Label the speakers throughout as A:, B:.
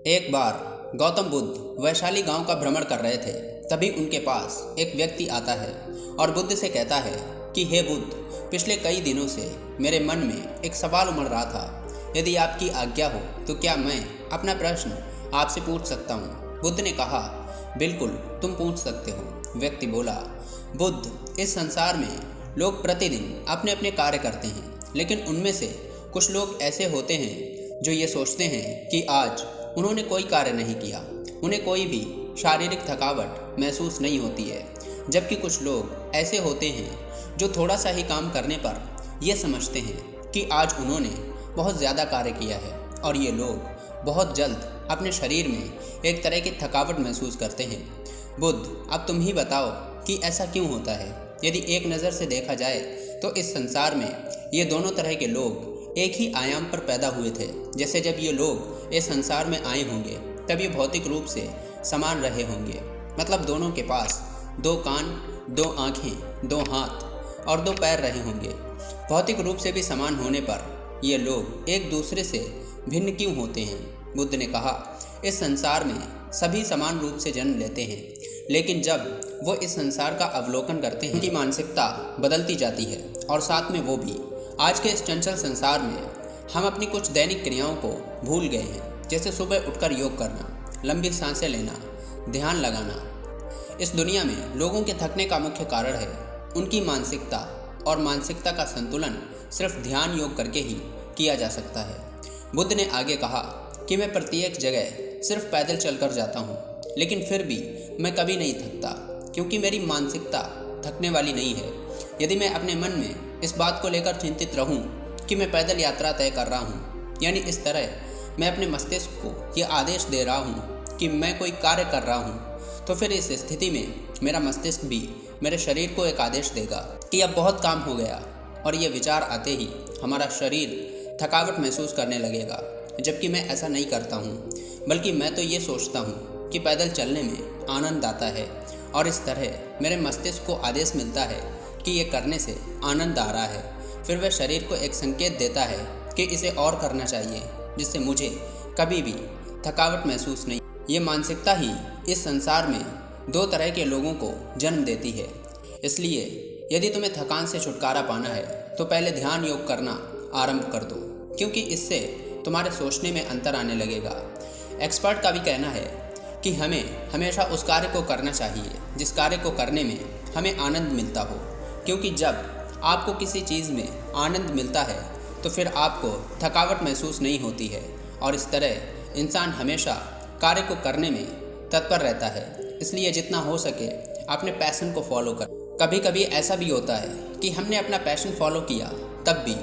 A: एक बार गौतम बुद्ध वैशाली गांव का भ्रमण कर रहे थे। तभी उनके पास एक व्यक्ति आता है और बुद्ध से कहता है कि हे बुद्ध, पिछले कई दिनों से मेरे मन में एक सवाल उमड़ रहा था। यदि आपकी आज्ञा हो तो क्या मैं अपना प्रश्न आपसे पूछ सकता हूँ? बुद्ध ने कहा, बिल्कुल, तुम पूछ सकते हो। व्यक्ति बोला, बुद्ध, इस संसार में लोग प्रतिदिन अपने अपने कार्य करते हैं, लेकिन उनमें से कुछ लोग ऐसे होते हैं जो ये सोचते हैं कि आज उन्होंने कोई कार्य नहीं किया, उन्हें कोई भी शारीरिक थकावट महसूस नहीं होती है। जबकि कुछ लोग ऐसे होते हैं जो थोड़ा सा ही काम करने पर ये समझते हैं कि आज उन्होंने बहुत ज़्यादा कार्य किया है, और ये लोग बहुत जल्द अपने शरीर में एक तरह की थकावट महसूस करते हैं। बुद्ध, अब तुम ही बताओ कि ऐसा क्यों होता है? यदि एक नज़र से देखा जाए तो इस संसार में ये दोनों तरह के लोग एक ही आयाम पर पैदा हुए थे। जैसे जब ये लोग इस संसार में आए होंगे तब ये भौतिक रूप से समान रहे होंगे, मतलब दोनों के पास दो कान, दो आँखें, दो हाथ और दो पैर रहे होंगे। भौतिक रूप से भी समान होने पर ये लोग एक दूसरे से भिन्न क्यों होते हैं? बुद्ध ने कहा, इस संसार में सभी समान रूप से जन्म लेते हैं, लेकिन जब वो इस संसार का अवलोकन करते हैं, उनकी मानसिकता बदलती जाती है, और साथ में वो भी। आज के इस चंचल संसार में हम अपनी कुछ दैनिक क्रियाओं को भूल गए हैं, जैसे सुबह उठकर योग करना, लंबी सांसें लेना, ध्यान लगाना। इस दुनिया में लोगों के थकने का मुख्य कारण है उनकी मानसिकता, और मानसिकता का संतुलन सिर्फ ध्यान योग करके ही किया जा सकता है। बुद्ध ने आगे कहा कि मैं प्रत्येक जगह सिर्फ पैदल चलकर जाता हूँ, लेकिन फिर भी मैं कभी नहीं थकता, क्योंकि मेरी मानसिकता थकने वाली नहीं है। यदि मैं अपने मन में इस बात को लेकर चिंतित रहूं कि मैं पैदल यात्रा तय कर रहा हूं, यानी इस तरह मैं अपने मस्तिष्क को यह आदेश दे रहा हूं कि मैं कोई कार्य कर रहा हूं, तो फिर इस स्थिति में मेरा मस्तिष्क भी मेरे शरीर को एक आदेश देगा कि अब बहुत काम हो गया, और ये विचार आते ही हमारा शरीर थकावट महसूस करने लगेगा। जबकि मैं ऐसा नहीं करता हूँ, बल्कि मैं तो ये सोचता हूँ कि पैदल चलने में आनंद आता है, और इस तरह मेरे मस्तिष्क को आदेश मिलता है कि ये करने से आनंद आ रहा है। फिर वह शरीर को एक संकेत देता है कि इसे और करना चाहिए, जिससे मुझे कभी भी थकावट महसूस नहीं। ये मानसिकता ही इस संसार में दो तरह के लोगों को जन्म देती है। इसलिए यदि तुम्हें थकान से छुटकारा पाना है तो पहले ध्यान योग करना आरंभ कर दो, क्योंकि इससे तुम्हारे सोचने में अंतर आने लगेगा। एक्सपर्ट का भी कहना है कि हमें हमेशा उस कार्य को करना चाहिए जिस कार्य को करने में हमें आनंद मिलता हो, क्योंकि जब आपको किसी चीज़ में आनंद मिलता है तो फिर आपको थकावट महसूस नहीं होती है, और इस तरह इंसान हमेशा कार्य को करने में तत्पर रहता है। इसलिए जितना हो सके अपने पैशन को फॉलो कर। कभी कभी ऐसा भी होता है कि हमने अपना पैशन फॉलो किया, तब भी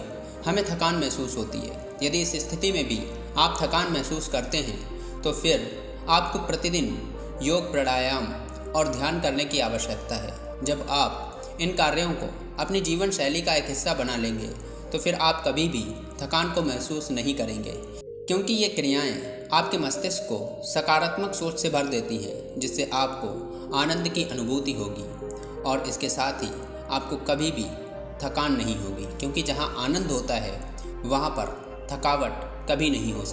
A: हमें थकान महसूस होती है। यदि इस स्थिति में भी आप थकान महसूस करते हैं तो फिर आपको प्रतिदिन योग, प्राणायाम और ध्यान करने की आवश्यकता है। जब आप इन कार्यों को अपनी जीवन शैली का एक हिस्सा बना लेंगे तो फिर आप कभी भी थकान को महसूस नहीं करेंगे, क्योंकि ये क्रियाएं आपके मस्तिष्क को सकारात्मक सोच से भर देती हैं, जिससे आपको आनंद की अनुभूति होगी, और इसके साथ ही आपको कभी भी थकान नहीं होगी, क्योंकि जहाँ आनंद होता है वहाँ पर थकावट कभी नहीं हो सकती।